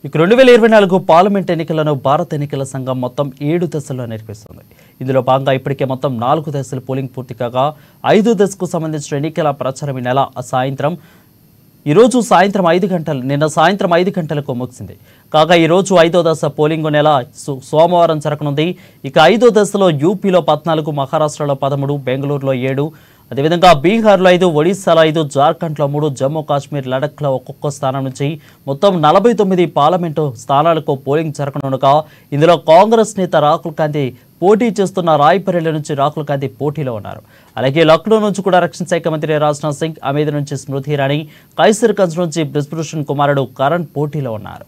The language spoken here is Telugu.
ఇక 2024 పార్లమెంట్ ఎన్నికలను భారత ఎన్నికల సంఘం మొత్తం 7 దశల్లో నిర్వహిస్తుంది. ఇందులో భాగంగా ఇప్పటికే మొత్తం 4 దశలు పోలింగ్ పూర్తి కాగా 5వ దశకు సంబంధించిన ఎన్నికల ప్రచారం ఈరోజు సాయంత్రం 5 గంటలు నిన్న సాయంత్రం 5 గంటలకు ముగిసింది. కాగా ఈరోజు 5వ దశ పోలింగ్ సోమవారం జరగనుంది. ఇక 5వ దశలో యూపీలో 14, మహారాష్ట్రలో 13, బెంగళూరులో 7, అదేవిధంగా బీహార్లో 5, ఒడిశాలో 5, జార్ఖండ్లో 3, జమ్మూ కాశ్మీర్, లడఖ్లో ఒక్కొక్క స్థానం నుంచి మొత్తం 49 పార్లమెంటు స్థానాలకు పోలింగ్ జరగనుండగా ఇందులో కాంగ్రెస్ నేత రాహుల్ గాంధీ పోటీ చేస్తున్న రాయ్బరేలీ నుంచి రాహుల్ గాంధీ పోటీలో ఉన్నారు. అలాగే లక్నో నుంచి కూడా రక్షణ శాఖ మంత్రి రాజ్నాథ్ సింగ్, అమేథీ నుంచి స్మృతి ఇరానీ, కైసర్గంజ్ నుంచి బ్రిజ్భూషణ్ కుమారుడు కరణ్ పోటీలో ఉన్నారు.